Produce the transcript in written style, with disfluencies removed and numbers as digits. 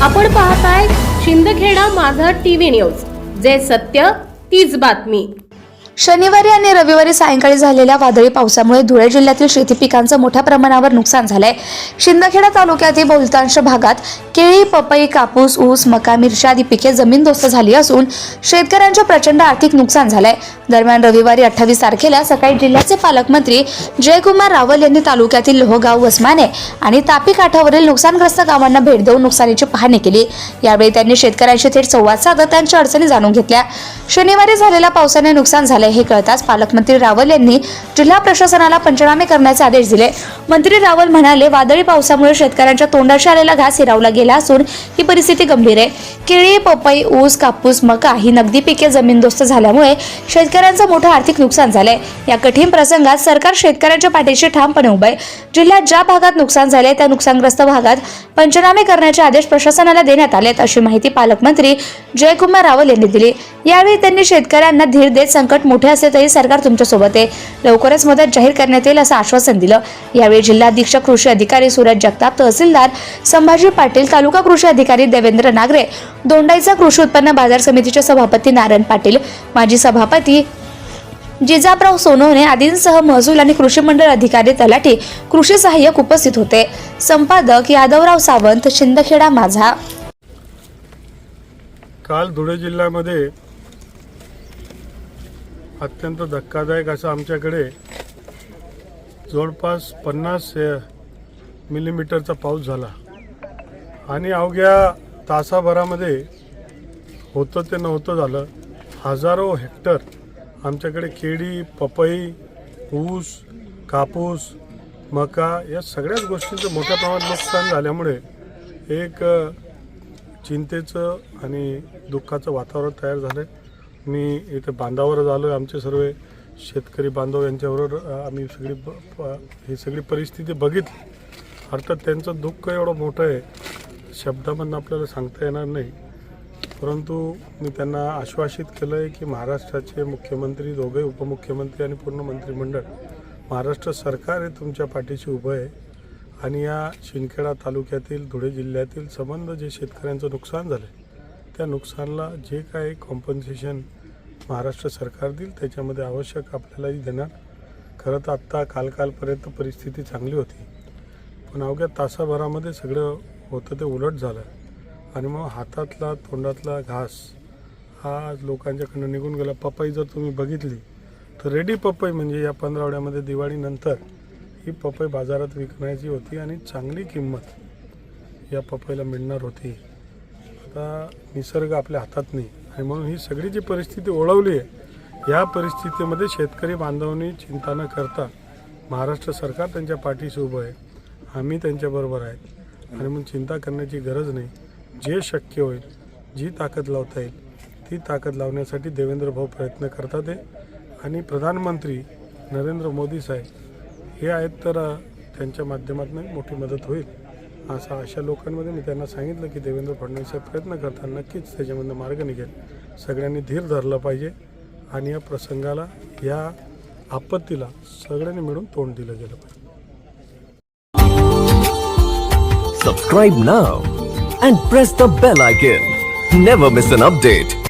आपण पाहताय शिंदखेडा माझा टीव्ही न्यूज, जे सत्य तीच बातमी। शनिवारी आणि रविवारी सायंकाळी झालेल्या वादळी पावसामुळे धुळे जिल्ह्यातील शेती पिकांचं मोठ्या प्रमाणावर नुकसान झालंय। शिंदखेडा तालुक्यातील बहुतांश भागात केळी, पपई, कापूस, ऊस, मका, मिरची आदी पिके जमीनदोस्त झाली असून शेतकऱ्यांचे प्रचंड आर्थिक नुकसान झालंय। दरम्यान रविवारी 28 तारखेला सकाळी जिल्ह्याचे पालकमंत्री जयकुमार रावल यांनी तालुक्यातील लोहगाव, वसमाने आणि तापी काठावरील नुकसानग्रस्त गावांना भेट देऊन नुकसानीची पाहणी केली। यावेळी त्यांनी शेतकऱ्यांशी थेट संवाद साधत त्यांच्या अडचणी जाणून घेतल्या। शनिवारी झालेल्या पावसाने नुकसान झाले हे कळताच पालकमंत्री रावल यांनी जिल्हा प्रशासनाला पंचनामे करण्याचे आदेश दिले। मंत्री रावल म्हणाले, वादळी पावसामुळे शेतकऱ्यांच्या तोंडाशी आलेला घास हिरावला गेला असून ही परिस्थिती गंभीर आहे। केळी, पपई, ऊस, कापूस, मका ही नगदी पिके जमीनदोस्त झाल्यामुळे शेतकऱ्यांचं मोठं आर्थिक नुकसान झालंय। या कठीण प्रसंगात सरकार शेतकऱ्यांच्या पाठीशी ठामपणे उभे आहे। जिल्ह्यात ज्या भागात नुकसान झाले त्या नुकसानग्रस्त भागात पंचनामे करण्याचे आदेश प्रशासनाला देण्यात आलेत, अशी माहिती पालकमंत्री जयकुमार रावल यांनी दिली। यावेळी त्यांनी शेतकऱ्यांना धीर देत संकट मोठे असले तरी सरकार तुमच्या सोबत आहे, लवकरच मदत जाहीर करण्यात येईल असं आश्वासन दिलं। यावेळी जिल्हा अधीक्षक कृषी अधिकारी सूरज जगताप, तहसीलदार संभाजी पाटील, तालुका कृषी अधिकारी देवेंद्र नागरे, दोंडाईचा कृषी उत्पन्न बाजार समितीचे सभापती नारायण पाटील, माजी सभापती जिजाबराव सोनवणे आदींसह महसूल आणि कृषी मंडळ अधिकारी, तलाठी, कृषी सहाय्यक उपस्थित होते। संपादक यादवराव सावंत, शिंदखेडा माझा। काल धुळे जिल्ह्यामध्ये अत्यंत धक्कादायक असं आमच्याकडे जवळपास 50 मिलीमीटरचा पाऊस झाला आणि अवघ्या तासाभरामध्ये होतं ते नव्हतं झालं। हजारो हेक्टर आमच्याकडे केळी, पपई, ऊस, कापूस, मका या सगळ्याच गोष्टींचं मोठ्या प्रमाणात नुकसान झाल्यामुळे एक चिंतेचं आणि दुःखाचं वातावरण तयार झालं। मी इथे बांधावर झालो आहे, आमचे सर्व शेतकरी बांधव यांच्याबरोबर आम्ही ही सगळी परिस्थिती बघितली। अर्थात त्यांचं दुःख एवढं मोठं आहे शब्दामधून आपल्याला सांगता येणार नाही, परंतु मी त्यांना आश्वासित केलं आहे की महाराष्ट्राचे मुख्यमंत्री, दोघे उपमुख्यमंत्री आणि पूर्ण मंत्रिमंडळ, महाराष्ट्र सरकार हे तुमच्या पाठीशी उभं आहे आणि या शिंदखेडा तालुक्यातील, धुळे जिल्ह्यातील संबंध जे शेतकऱ्यांचं नुकसान झालं त्या नुकसानला जे काही कॉम्पन्सेशन महाराष्ट्र सरकार देईल त्याच्यामध्ये आवश्यक आपल्यालाही देणार। खरं तर आत्ता कालपर्यंत परिस्थिती चांगली होती, पण अवघ्या तासाभरामध्ये सगळं होतं ते उलट झालं आणि मग हातातला तोंडातला घास हा लोकांच्याकडनं निघून गेला। पपई जर तुम्ही बघितली तर रेडी पपई म्हणजे या पंधरवड्यामध्ये दिवाळीनंतर ही पपई बाजारात विकण्याची होती आणि चांगली किंमत या पपईला मिळणार होती। आता निसर्ग आपल्या हातात नाही आणि म्हणून ही सगळी जी परिस्थिती ओढवली आहे, या परिस्थितीमध्ये शेतकरी बांधवांनी चिंता न करता महाराष्ट्र सरकार त्यांच्या पाठीशी उभं आहे, आम्ही त्यांच्याबरोबर आहेत आणि मग चिंता करण्याची गरज नाही। जे शक्य होईल, जी ताकद लावता येईल ती ताकद लावण्यासाठी देवेंद्र भाऊ प्रयत्न करतात आहे आणि प्रधानमंत्री नरेंद्र मोदी साहेब हे आहेत, तर त्यांच्या माध्यमातून मोठी मदत होईल असं अशा लोकांमध्ये मी त्यांना सांगितलं की देवेंद्र फडणवीस साहेब प्रयत्न करतात, नक्कीच त्याच्यामधनं मार्ग निघेल। सगळ्यांनी धीर धरलं पाहिजे आणि या प्रसंगाला, या आपत्तीला सगळ्यांनी मिळून तोंड दिलं गेलं पाहिजे। Subscribe now and press the bell icon. Never miss an update.